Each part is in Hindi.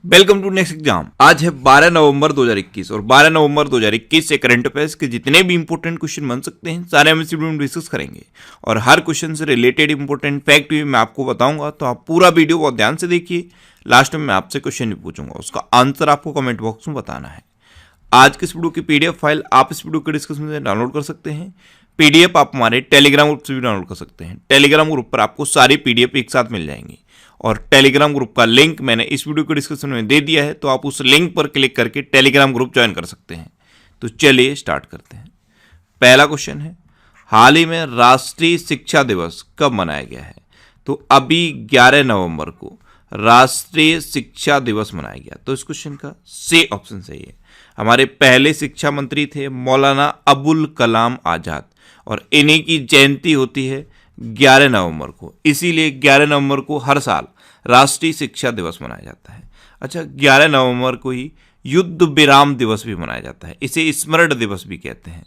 Welcome to next exam. आज है 12 नवंबर 2021 और 12 नवंबर 2021 से करंट अफेयर्स के जितने भी इंपॉर्टेंट क्वेश्चन बन सकते हैं सारे हम इस वीडियो में डिस्कस करेंगे और हर क्वेश्चन से रिलेटेड इंपॉर्टेंट फैक्ट भी मैं आपको बताऊंगा, तो आप पूरा वीडियो बहुत ध्यान से देखिए। लास्ट में मैं आपसे क्वेश्चन भी पूछूंगा, उसका आंसर आपको कमेंट बॉक्स में बताना है। आज के इस वीडियो की पीडीएफ फाइल आप इस वीडियो के डिस्क्रिप्शन में डाउनलोड कर सकते हैं। पीडीएफ आप हमारे टेलीग्राम ग्रुप से भी डाउनलोड कर सकते हैं। टेलीग्राम ग्रुप पर आपको सारी पीडीएफ एक साथ मिल जाएंगी और टेलीग्राम ग्रुप का लिंक मैंने इस वीडियो के डिस्क्रिप्शन में दे दिया है, तो आप उस लिंक पर क्लिक करके टेलीग्राम ग्रुप ज्वाइन कर सकते हैं। तो चलिए स्टार्ट करते हैं। पहला क्वेश्चन है, हाल ही में राष्ट्रीय शिक्षा दिवस कब मनाया गया है? तो अभी 11 नवंबर को राष्ट्रीय शिक्षा दिवस मनाया गया। तो इस क्वेश्चन का सी ऑप्शन सही है। हमारे पहले शिक्षा मंत्री थे मौलाना अबुल कलाम आजाद और इन्हीं की जयंती होती है 11 नवंबर को, इसीलिए 11 नवंबर को हर साल राष्ट्रीय शिक्षा दिवस मनाया जाता है। अच्छा, 11 नवंबर को ही युद्ध विराम दिवस भी मनाया जाता है, इसे स्मरण दिवस भी कहते हैं।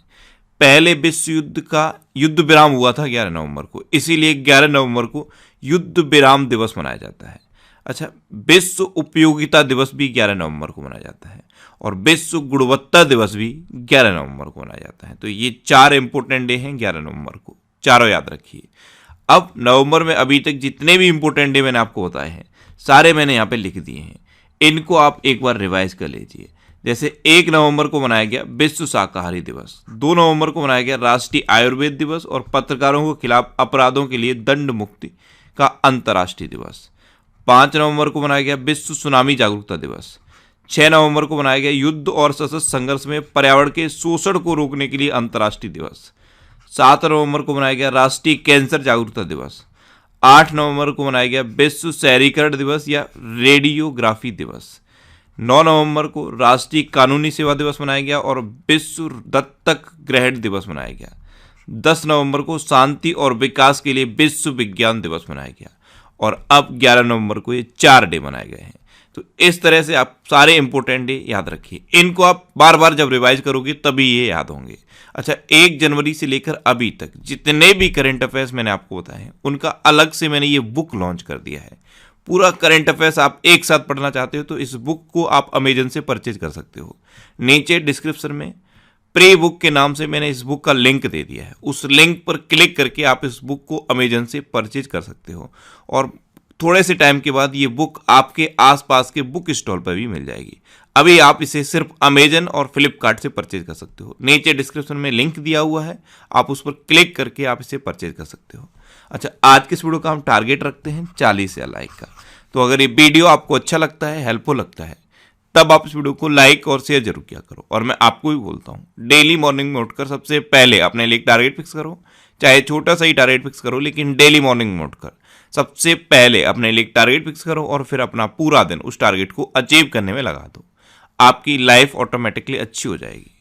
पहले विश्व युद्ध का युद्ध विराम हुआ था 11 नवंबर को, इसीलिए 11 नवंबर को युद्ध विराम दिवस मनाया जाता है। अच्छा, विश्व उपयोगिता दिवस भी 11 नवंबर को मनाया जाता है और विश्व गुणवत्ता दिवस भी 11 नवंबर को मनाया जाता है। तो ये चार इंपॉर्टेंट डे हैं 11 नवंबर को, चारों याद रखिए। अब नवंबर में अभी तक जितने भी इंपॉर्टेंट डे मैंने आपको बताए हैं सारे मैंने यहाँ पे लिख दिए हैं, इनको आप एक बार रिवाइज कर लीजिए। जैसे 1 नवंबर को मनाया गया विश्व शाकाहारी दिवस, 2 नवंबर को मनाया गया राष्ट्रीय आयुर्वेद दिवस और पत्रकारों के खिलाफ अपराधों के लिए दंड मुक्ति का अंतर्राष्ट्रीय दिवस। 5 नवंबर को मनाया गया विश्व सुनामी जागरूकता दिवस। 6 नवंबर को मनाया गया युद्ध और सशस्त्र संघर्ष में पर्यावरण के शोषण को रोकने के लिए अंतर्राष्ट्रीय दिवस। 7 नवंबर को मनाया गया राष्ट्रीय कैंसर जागरूकता दिवस। 8 नवंबर को मनाया गया विश्व शहरीकरण दिवस या रेडियोग्राफी दिवस। 9 नवंबर को राष्ट्रीय कानूनी सेवा दिवस मनाया गया और विश्व दत्तक ग्रहण दिवस मनाया गया। 10 नवंबर को शांति और विकास के लिए विश्व विज्ञान दिवस मनाया गया और अब 11 नवंबर को ये 4 डे मनाए गए हैं। तो इस तरह से आप सारे इंपॉर्टेंट डे याद रखिए, इनको आप बार बार जब रिवाइज करोगे तभी ये याद होंगे। अच्छा, 1 जनवरी से लेकर अभी तक जितने भी करंट अफेयर्स मैंने आपको बताए हैं उनका अलग से मैंने ये बुक लॉन्च कर दिया है। पूरा करंट अफेयर्स आप एक साथ पढ़ना चाहते हो तो इस बुक को आप अमेजन से परचेज कर सकते हो। नीचे डिस्क्रिप्शन में प्री बुक के नाम से मैंने इस बुक का लिंक दे दिया है, उस लिंक पर क्लिक करके आप इस बुक को अमेजन से परचेज कर सकते हो और थोड़े से टाइम के बाद ये बुक आपके आसपास के बुक स्टॉल पर भी मिल जाएगी। अभी आप इसे सिर्फ अमेजन और फ्लिपकार्ट से परचेज कर सकते हो। नीचे डिस्क्रिप्शन में लिंक दिया हुआ है, आप उस पर क्लिक करके आप इसे परचेज कर सकते हो। अच्छा, आज के इस वीडियो का हम टारगेट रखते हैं 40 या लाइक का। तो अगर ये वीडियो आपको अच्छा लगता है, हेल्पफुल लगता है, तब आप इस वीडियो को लाइक और शेयर जरूर किया करो। और मैं आपको भी बोलता हूँ, डेली मॉर्निंग में उठकर सबसे पहले अपने लिए एक टारगेट फिक्स करो, चाहे छोटा सा ही टारगेट फिक्स करो, लेकिन डेली मॉर्निंग में उठकर सबसे पहले अपने लिए एक टारगेट फिक्स करो और फिर अपना पूरा दिन उस टारगेट को अचीव करने में लगा दो। आपकी लाइफ ऑटोमेटिकली अच्छी हो जाएगी।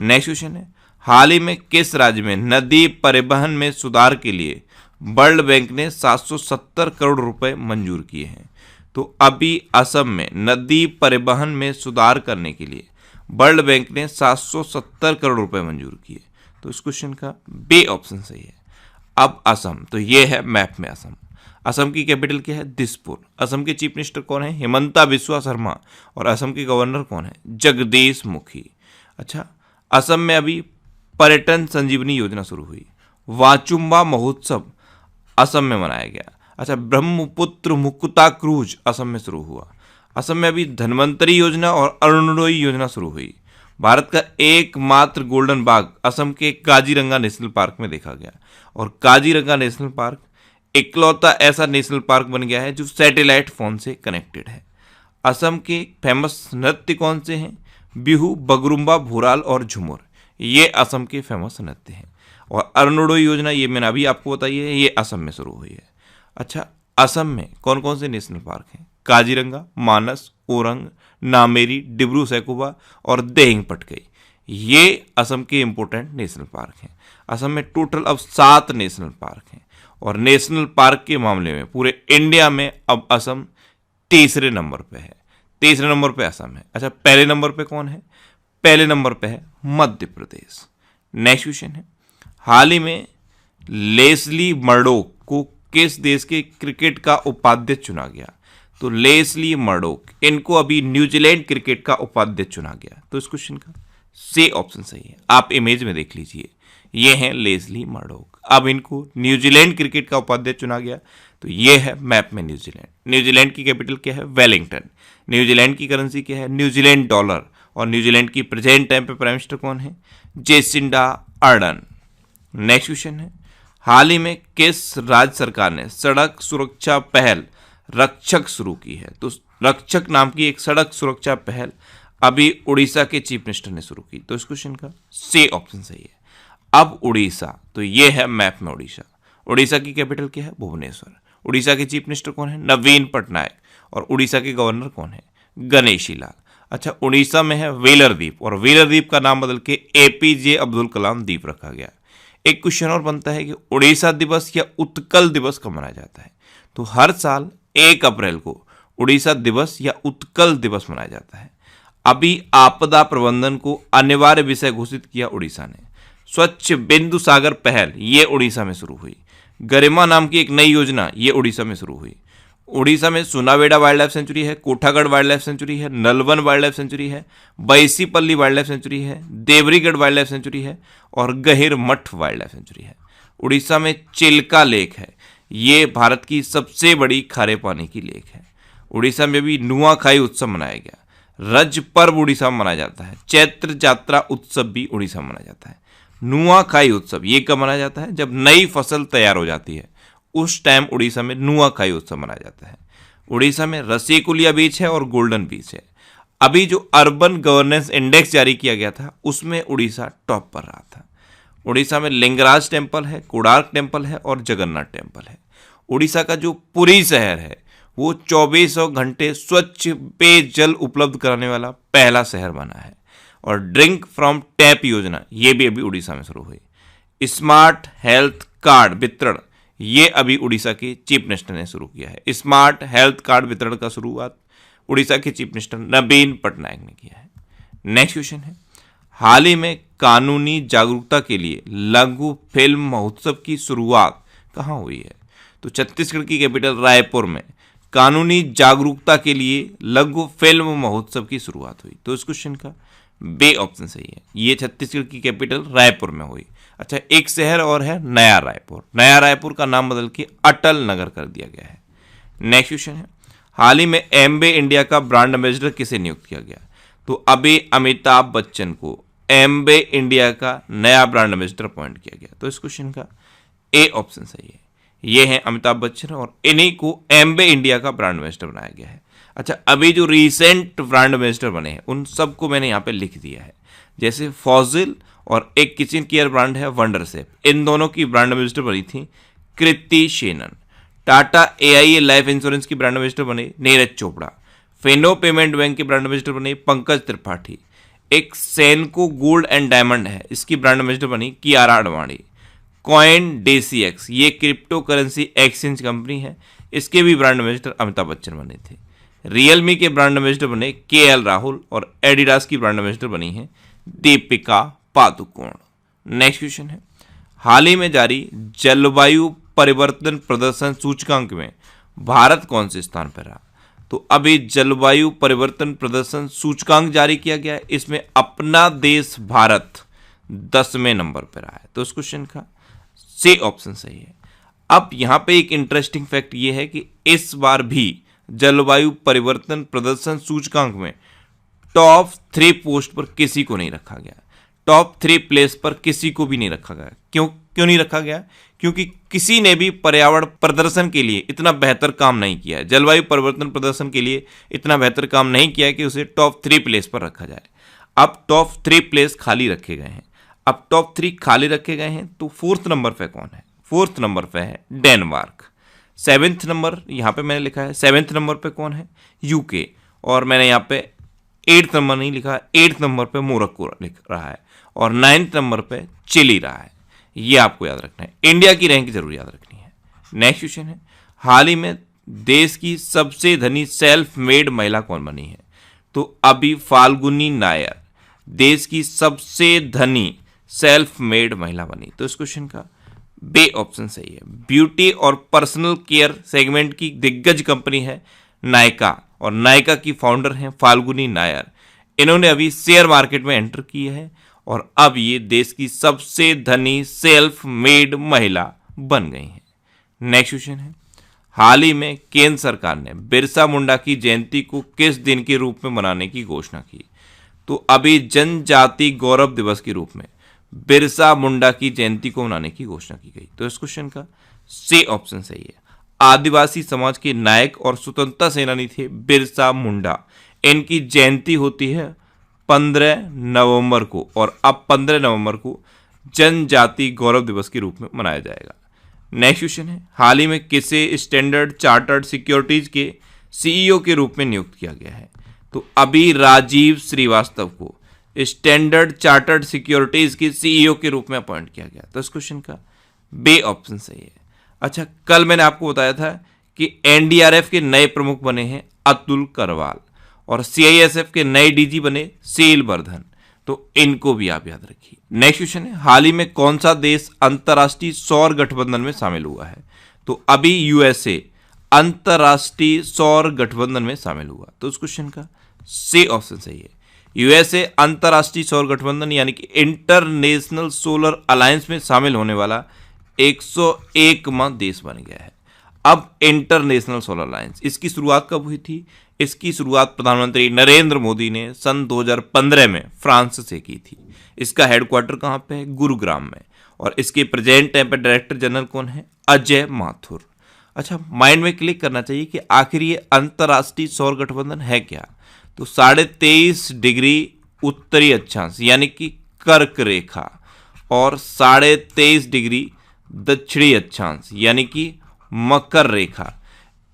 नेक्स्ट क्वेश्चन है, हाल ही में किस राज्य में नदी परिवहन में सुधार के लिए वर्ल्ड बैंक ने 770 करोड़ रुपए मंजूर किए हैं? तो अभी असम में नदी परिवहन में सुधार करने के लिए वर्ल्ड बैंक ने 770 करोड़ रुपए मंजूर किए। तो इस क्वेश्चन का बी ऑप्शन सही है। अब असम, तो ये है मैप में असम। असम की कैपिटल क्या है? दिसपुर। असम के चीफ मिनिस्टर कौन है? हिमंता बिस्वा शर्मा। और असम के गवर्नर कौन है? जगदीश मुखी। अच्छा, असम में अभी पर्यटन संजीवनी योजना शुरू हुई। वाचुम्बा महोत्सव असम में मनाया गया। अच्छा, ब्रह्मपुत्र मुकुता क्रूज असम में शुरू हुआ। असम में अभी धन्वंतरी योजना और अरुणोदय योजना शुरू हुई। भारत का एकमात्र गोल्डन बाग असम के काजीरंगा नेशनल पार्क में देखा गया और काजीरंगा नेशनल पार्क इकलौता ऐसा नेशनल पार्क बन गया है जो सैटेलाइट फोन से कनेक्टेड है। असम के फेमस नृत्य कौन से हैं? बिहू, बगरुम्बा, भूराल और झुमर, ये असम के फेमस नृत्य हैं। और अरुणोदय योजना ये मैंने अभी आपको बताई है, ये असम में शुरू हुई है। अच्छा, असम में कौन कौन से नेशनल पार्क हैं? काजीरंगा, मानस, ओरंग, नामेरी, डिब्रू सैखोवा और देहिंग पटकाई, ये असम के इंपॉर्टेंट नेशनल पार्क हैं। असम में टोटल अब 7 नेशनल पार्क हैं और नेशनल पार्क के मामले में पूरे इंडिया में अब असम तीसरे नंबर पे है। तीसरे नंबर पे असम है। अच्छा, पहले नंबर पे कौन है? पहले नंबर पे है मध्य प्रदेश। नेक्स्ट क्वेश्चन है, हाल ही में लेस्ली मर्डोक को किस देश के क्रिकेट का उपाध्यक्ष चुना गया? तो लेस्ली मर्डोक, इनको अभी न्यूजीलैंड क्रिकेट का उपाध्यक्ष चुना गया। तो इस क्वेश्चन का सी ऑप्शन सही है। आप इमेज में देख लीजिए, ये है लेस्ली मर्डोक। अब इनको न्यूजीलैंड क्रिकेट का उपाध्यक्ष चुना गया। तो ये है मैप में न्यूजीलैंड। न्यूजीलैंड की कैपिटल क्या है? वेलिंगटन। न्यूजीलैंड की करेंसी क्या है? New Zealand dollar. और न्यूजीलैंड की प्रेजेंट टाइम पे प्राइम मिनिस्टर कौन है? Jacinda Ardern. नेक्स्ट क्वेश्चन है, हाल ही में किस राज्य सरकार ने सड़क सुरक्षा पहल रक्षक शुरू की है? तो रक्षक नाम की एक सड़क सुरक्षा पहल अभी उड़ीसा के चीफ मिनिस्टर ने शुरू की। तो इस क्वेश्चन का सी ऑप्शन सही है। अब उड़ीसा, तो ये है मैप में उड़ीसा। उड़ीसा की कैपिटल क्या है? भुवनेश्वर। उड़ीसा के चीफ मिनिस्टर कौन है? नवीन पटनायक। और उड़ीसा के गवर्नर कौन है? गणेशी लाल। अच्छा, उड़ीसा में है व्हीलर द्वीप, और व्हीलर द्वीप का नाम बदल के एपीजे अब्दुल कलाम द्वीप रखा गया। एक क्वेश्चन और बनता है कि उड़ीसा दिवस या उत्कल दिवस कब मनाया जाता है? तो हर साल 1 अप्रैल को उड़ीसा दिवस या उत्कल दिवस मनाया जाता है। अभी आपदा प्रबंधन को अनिवार्य विषय घोषित किया उड़ीसा ने। स्वच्छ बिंदु सागर पहल ये उड़ीसा में शुरू हुई। गरिमा नाम की एक नई योजना ये उड़ीसा में शुरू हुई। उड़ीसा में सुनावेड़ा वाइल्ड लाइफ सेंचुरी है, कोठागढ़ वाइल्ड लाइफ सेंचुरी है, नलवन वाइल्ड लाइफ सेंचुरी है, बैसीपल्ली वाइल्ड लाइफ सेंचुरी है, देवरीगढ़ वाइल्ड लाइफ सेंचुरी है और गहिर मठ वाइल्ड लाइफ सेंचुरी है। उड़ीसा में चिल्का लेक है, ये भारत की सबसे बड़ी खारे पानी की लेक है। उड़ीसा में भी नुआखाई उत्सव मनाया गया। रज पर्व उड़ीसा में मनाया जाता है। चैत्र जात्रा उत्सव भी उड़ीसा में मनाया जाता है। नुआखाई उत्सव ये कब मनाया जाता है? जब नई फसल तैयार हो जाती है, उस टाइम उड़ीसा में नुआखाई उत्सव मनाया जाता है। उड़ीसा में रसीकुलिया बीच है और गोल्डन बीच है। अभी जो अर्बन गवर्नेंस इंडेक्स जारी किया गया था उसमें उड़ीसा टॉप पर रहा था। उड़ीसा में लिंगराज टेम्पल है, कोणार्क टेम्पल है और जगन्नाथ टेम्पल है। उड़ीसा का जो पुरी शहर है वो 2400 घंटे स्वच्छ पेयजल उपलब्ध कराने वाला पहला शहर बना है। और ड्रिंक फ्रॉम टैप योजना ये भी अभी उड़ीसा में शुरू हुई। स्मार्ट हेल्थ कार्ड वितरण ये अभी उड़ीसा के चीफ मिनिस्टर ने शुरू किया है। स्मार्ट हेल्थ कार्ड वितरण का शुरुआत उड़ीसा के चीफ मिनिस्टर नवीन पटनायक ने किया है। नेक्स्ट क्वेश्चन है, हाल ही में कानूनी जागरूकता के लिए लघु फिल्म महोत्सव की शुरुआत कहाँ हुई है? तो छत्तीसगढ़ की कैपिटल रायपुर में कानूनी जागरूकता के लिए लघु फिल्म महोत्सव की शुरुआत हुई। तो इस क्वेश्चन का बे ऑप्शन सही है। ये छत्तीसगढ़ की कैपिटल रायपुर में हुई। अच्छा, एक शहर और है नया रायपुर। नया रायपुर का नाम बदल के अटल नगर कर दिया गया है। नेक्स्ट क्वेश्चन है, हाल ही में एम्बे इंडिया का ब्रांड एम्बेसडर किसे नियुक्त किया गया? तो अभी अमिताभ बच्चन को एम्बे इंडिया का नया ब्रांड एम्बेसडर अपॉइंट किया गया। तो इस क्वेश्चन का ए ऑप्शन सही है। ये है अमिताभ बच्चन और इन्हीं को एम्बे इंडिया का ब्रांड एम्बेसडर बनाया गया है। अच्छा, अभी जो रिसेंट ब्रांड एम्बेसडर बने हैं उन सबको मैंने यहाँ पे लिख दिया है। जैसे फॉजिल और एक किचन केयर ब्रांड है वंडर सेफ, इन दोनों की ब्रांड एम्बेसडर बनी थी Kriti Sanon. Tata AIA life insurance की ब्रांड एम्बेसडर बने नीरज चोपड़ा। फेनो पेमेंट बैंक के ब्रांड एम्बेसडर बने पंकज त्रिपाठी। एक सेनको गोल्ड एंड डायमंड है, इसकी ब्रांड एम्बेसडर बनी कियारा आडवाणी। कॉइन DCX ये क्रिप्टो करेंसी एक्सचेंज कंपनी है, इसके भी ब्रांड एम्बेसडर अमिताभ बच्चन बने थे। रियलमी के ब्रांड एम्बेसडर बने KL राहुल और एडिडास की ब्रांड एम्बेसडर बनी है दीपिका पादुकोण। नेक्स्ट क्वेश्चन है, हाल ही में जारी जलवायु परिवर्तन प्रदर्शन सूचकांक में भारत कौन से स्थान पर रहा? तो अभी जलवायु परिवर्तन प्रदर्शन सूचकांक जारी किया गया है, इसमें अपना देश भारत 10वें नंबर पर रहा है। तो इस क्वेश्चन का सी ऑप्शन सही है। अब यहाँ पे एक इंटरेस्टिंग फैक्ट ये है कि इस बार भी जलवायु परिवर्तन प्रदर्शन सूचकांक में टॉप 3 पोस्ट पर किसी को नहीं रखा गया। टॉप 3 प्लेस पर किसी को भी नहीं रखा गया। क्यों नहीं रखा गया? क्योंकि किसी ने भी पर्यावरण प्रदर्शन के लिए इतना बेहतर काम नहीं किया है, जलवायु परिवर्तन प्रदर्शन के लिए इतना बेहतर काम नहीं किया है कि उसे टॉप 3 प्लेस पर रखा जाए। अब टॉप 3 प्लेस खाली रखे गए हैं। अब टॉप 3 खाली रखे गए हैं तो 4th नंबर पे कौन है? 4th नंबर पे है डेनमार्क। 7th नंबर यहाँ पे मैंने लिखा है, 7th नंबर पे कौन है? UK। और मैंने यहाँ पे 8th नंबर नहीं लिखा, 8th नंबर पे मोरक्को लिख रहा है और 9th नंबर पे चिली रहा है। ये आपको याद रखना है, इंडिया की रैंक जरूर याद रखनी है। नेक्स्ट क्वेश्चन है, हाल ही में देश की सबसे धनी सेल्फ मेड महिला कौन बनी है? तो अभी फाल्गुनी नायर देश की सबसे धनी सेल्फ मेड महिला बनी। तो इस क्वेश्चन का बे ऑप्शन सही है। ब्यूटी और पर्सनल केयर सेगमेंट की दिग्गज कंपनी है नायका, और नायका की फाउंडर हैं फाल्गुनी नायर। इन्होंने अभी शेयर मार्केट में एंटर किया है और अब ये देश की सबसे धनी सेल्फ मेड महिला बन गई हैं। नेक्स्ट क्वेश्चन है, हाल ही में केंद्र सरकार ने बिरसा मुंडा की जयंती को किस दिन के रूप में मनाने की घोषणा की? तो अभी जनजाति गौरव दिवस के रूप में बिरसा मुंडा की जयंती को मनाने की घोषणा की गई। तो इस क्वेश्चन का सी ऑप्शन सही है। आदिवासी समाज के नायक और स्वतंत्रता सेनानी थे बिरसा मुंडा। इनकी जयंती होती है 15 नवंबर को और अब 15 नवंबर को जनजाति गौरव दिवस के रूप में मनाया जाएगा। नेक्स्ट क्वेश्चन है, हाल ही में किसे स्टैंडर्ड चार्टर्ड सिक्योरिटीज के सीईओ के रूप में नियुक्त किया गया है? तो अभी राजीव श्रीवास्तव को स्टैंडर्ड चार्टर्ड सिक्योरिटीज के सीईओ के रूप में अपॉइंट किया गया। तो इस क्वेश्चन का बी ऑप्शन सही है। अच्छा, कल मैंने आपको बताया था कि एनडीआरएफ के नए प्रमुख बने हैं अतुल करवाल और सीआईएसएफ के नए डीजी बने सील वर्धन। तो इनको भी आप याद रखिए। नेक्स्ट क्वेश्चन है, हाल ही में कौन सा देश अंतर्राष्ट्रीय सौर गठबंधन में शामिल हुआ है? तो अभी यूएसए अंतर्राष्ट्रीय सौर गठबंधन में शामिल हुआ। तो उस क्वेश्चन का सी ऑप्शन सही है। यूएसए अंतर्राष्ट्रीय सौर गठबंधन यानी कि इंटरनेशनल सोलर अलायंस में शामिल होने वाला 101वां देश बन गया है। अब इंटरनेशनल सोलर अलायंस, इसकी शुरुआत कब हुई थी? इसकी शुरुआत प्रधानमंत्री नरेंद्र मोदी ने सन 2015 में फ्रांस से की थी। इसका हेडक्वार्टर कहाँ पे है? गुरुग्राम में। और इसके प्रेजेंट टाइम पे डायरेक्टर जनरल कौन है? अजय माथुर। अच्छा, माइंड में क्लिक करना चाहिए कि आखिर ये अंतर्राष्ट्रीय सौर गठबंधन है क्या? तो 23.5 डिग्री उत्तरी अक्षांश यानी कि कर्क रेखा और 23.5 डिग्री दक्षिणी अक्षांश यानी कि मकर रेखा,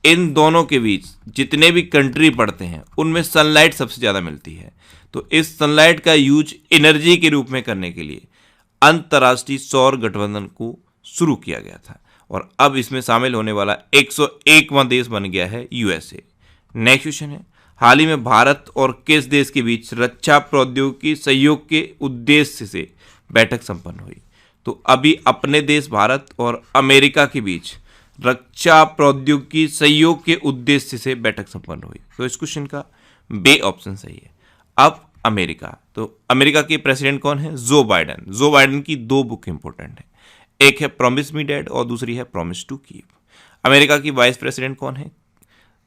इन दोनों के बीच जितने भी कंट्री पड़ते हैं उनमें सनलाइट सबसे ज़्यादा मिलती है। तो इस सनलाइट का यूज एनर्जी के रूप में करने के लिए अंतर्राष्ट्रीय सौर गठबंधन को शुरू किया गया था और अब इसमें शामिल होने वाला 101वां देश बन गया है यूएसए। नेक्स्ट क्वेश्चन है, हाल ही में भारत और किस देश के बीच रक्षा प्रौद्योगिकी सहयोग के उद्देश्य से बैठक संपन्न हुई? तो अभी अपने देश भारत और अमेरिका के बीच रक्षा प्रौद्योगिकी सहयोग के उद्देश्य से बैठक संपन्न हुई। तो इस क्वेश्चन का बी ऑप्शन सही है। अब अमेरिका, तो अमेरिका के प्रेसिडेंट कौन है? Joe Biden. जो बाइडेन की 2 बुक इंपॉर्टेंट है, एक है प्रॉमिस मी डैड और दूसरी है प्रॉमिस टू कीप। अमेरिका की वाइस प्रेसिडेंट कौन है?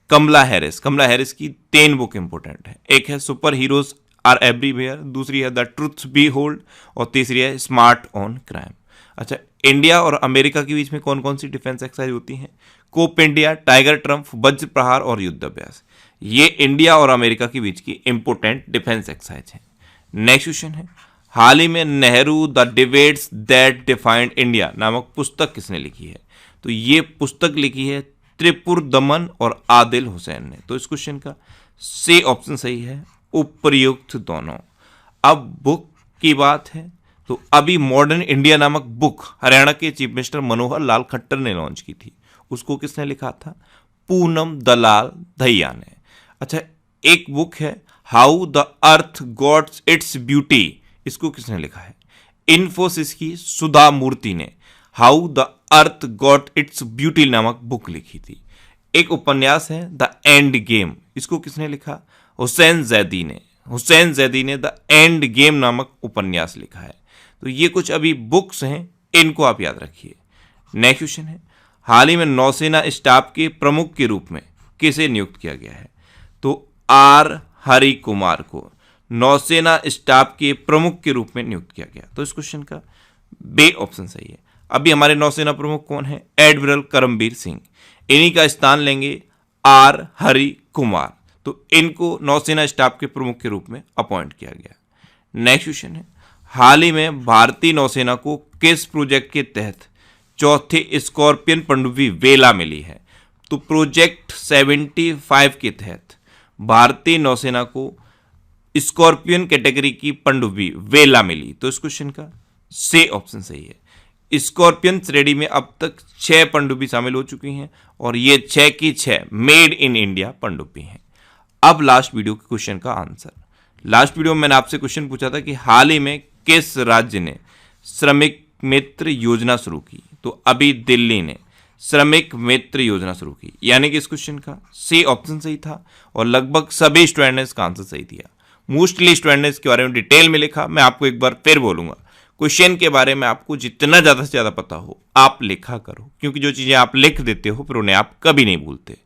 कमला हैरिस। कमला हैरिस की 3 बुक इंपॉर्टेंट है, एक है सुपर हीरोज आर एवरीवेयर, दूसरी है द ट्रुथ बी होल्ड और तीसरी है स्मार्ट ऑन क्राइम। अच्छा, इंडिया और अमेरिका के बीच में कौन कौन सी डिफेंस एक्सरसाइज होती हैं? कोप इंडिया, टाइगर ट्रम्प, वज्र प्रहार और युद्ध अभ्यास। ये इंडिया और अमेरिका के बीच की इंपोर्टेंट डिफेंस एक्सरसाइज है। नेक्स्ट क्वेश्चन है, हाल ही में Nehru the debates that defined India नामक पुस्तक किसने लिखी है? तो ये पुस्तक लिखी है त्रिपुर दमन और आदिल हुसैन ने। तो इस क्वेश्चन का सी ऑप्शन सही है, उपर्युक्त दोनों। अब बुक की बात है तो अभी मॉडर्न इंडिया नामक बुक हरियाणा के चीफ मिनिस्टर मनोहर लाल खट्टर ने लॉन्च की थी। उसको किसने लिखा था? पूनम दलाल दहिया ने। अच्छा, एक बुक है how the earth gots its beauty, इसको किसने लिखा है? इन्फोसिस की सुधा मूर्ति ने how the earth got its beauty नामक बुक लिखी थी। एक उपन्यास है द एंड गेम, इसको किसने लिखा? हुसैन जैदी ने। हुसैन जैदी ने द एंड गेम नामक उपन्यास लिखा है। तो ये कुछ अभी बुक्स हैं, इनको आप याद रखिए। नेक्स्ट क्वेश्चन है, हाल ही में नौसेना स्टाफ के प्रमुख के रूप में किसे नियुक्त किया गया है? तो आर हरि कुमार को नौसेना स्टाफ के प्रमुख के रूप में नियुक्त किया गया। तो इस क्वेश्चन का बी ऑप्शन सही है। अभी हमारे नौसेना प्रमुख कौन है? एडमिरल करमबीर सिंह। इन्हीं का स्थान लेंगे आर हरि कुमार। तो इनको नौसेना स्टाफ के प्रमुख के रूप में अपॉइंट किया गया। नेक्स्ट क्वेश्चन है, हाल ही में भारतीय नौसेना को किस प्रोजेक्ट के तहत चौथे स्कॉर्पियन पनडुब्बी वेला मिली है? तो प्रोजेक्ट 75 के तहत भारतीय नौसेना को स्कॉर्पियन कैटेगरी की पनडुब्बी वेला मिली। तो इस क्वेश्चन का सी ऑप्शन सही है। स्कॉर्पियन श्रेणी में अब तक 6 पनडुब्बी शामिल हो चुकी हैं और ये 6 की 6 मेड इन इंडिया पनडुब्बी हैं। अब लास्ट वीडियो के क्वेश्चन का आंसर। लास्ट वीडियो में मैंने आपसे क्वेश्चन पूछा था कि हाल ही में किस राज्य ने श्रमिक मित्र योजना शुरू की? तो अभी दिल्ली ने। श्रमिक मित्र योजना शुरू की। यानी कि इस क्वेश्चन का सी ऑप्शन सही था और लगभग सभी स्टूडेंट ने इसका आंसर सही दिया। मोस्टली स्टूडेंट ने इसके बारे में डिटेल में लिखा। मैं आपको एक बार फिर बोलूंगा, क्वेश्चन के बारे में आपको जितना ज़्यादा से ज़्यादा पता हो आप लिखा करो, क्योंकि जो चीज़ें आप लिख देते हो फिर उन्हें आप कभी नहीं भूलते।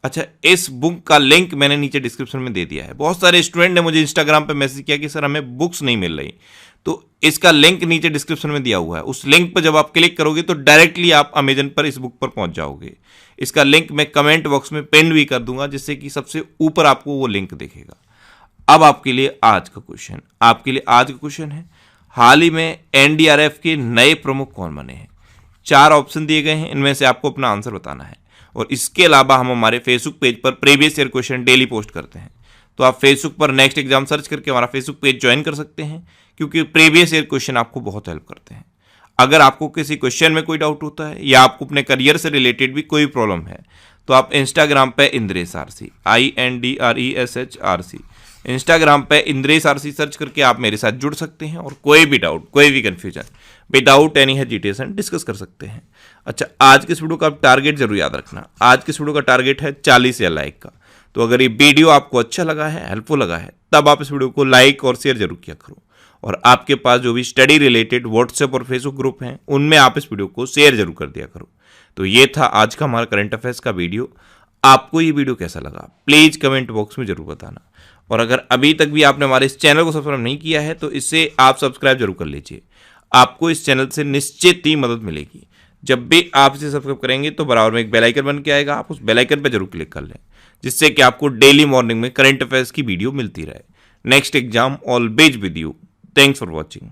अच्छा, इस बुक का लिंक मैंने नीचे डिस्क्रिप्शन में दे दिया है। बहुत सारे स्टूडेंट ने मुझे इंस्टाग्राम पे मैसेज किया कि सर हमें बुक्स नहीं मिल रही, तो इसका लिंक नीचे डिस्क्रिप्शन में दिया हुआ है। उस लिंक पर जब आप क्लिक करोगे तो डायरेक्टली आप अमेजन पर इस बुक पर पहुंच जाओगे। इसका लिंक मैं कमेंट बॉक्स में पिन भी कर दूंगा, जिससे कि सबसे ऊपर आपको वो लिंक दिखेगा। अब आपके लिए आज का क्वेश्चन है, हाल ही में एनडीआरएफ के नए प्रमुख कौन बने हैं? 4 ऑप्शन दिए गए हैं, इनमें से आपको अपना आंसर बताना है। और इसके अलावा हम हमारे फेसबुक पेज पर previous year question daily post करते हैं, तो आप फेसबुक पर नेक्स्ट एग्जाम सर्च करके हमारा फेसबुक पेज ज्वाइन कर सकते हैं, क्योंकि प्रीवियस ईयर क्वेश्चन आपको बहुत हेल्प करते हैं। अगर आपको किसी क्वेश्चन में कोई डाउट होता है या आपको अपने करियर से रिलेटेड भी कोई प्रॉब्लम है, तो आप इंस्टाग्राम पे इंद्रेश आरसी INDRESHRC इंस्टाग्राम पे इंद्रेश आरसी सर्च करके आप मेरे साथ जुड़ सकते हैं और कोई भी डाउट, कोई भी confusion without any hesitation discuss कर सकते हैं। अच्छा, आज के इस वीडियो का आप टारगेट जरूर याद रखना। आज के इस वीडियो का टारगेट है 40 या लाइक का। तो अगर ये वीडियो आपको अच्छा लगा है, हेल्पफुल लगा है, तब आप इस वीडियो को लाइक और शेयर जरूर किया करो। और आपके पास जो भी स्टडी रिलेटेड व्हाट्सएप और फेसबुक ग्रुप हैं, उनमें आप इस वीडियो को शेयर जरूर कर दिया करो। तो ये था आज का हमारा करंट अफेयर्स का वीडियो। आपको ये वीडियो कैसा लगा प्लीज कमेंट बॉक्स में जरूर बताना। और अगर अभी तक भी आपने हमारे इस चैनल को सब्सक्राइब नहीं किया है तो इसे आप सब्सक्राइब जरूर कर लीजिए। आपको इस चैनल से निश्चित ही मदद मिलेगी। जब भी आप इसे सब्सक्राइब करेंगे तो बराबर में एक बेल आइकन बन के आएगा, आप उस बेल आइकन पर जरूर क्लिक कर लें, जिससे कि आपको डेली मॉर्निंग में करंट अफेयर्स की वीडियो मिलती रहे। Next exam always with you. Thanks for watching.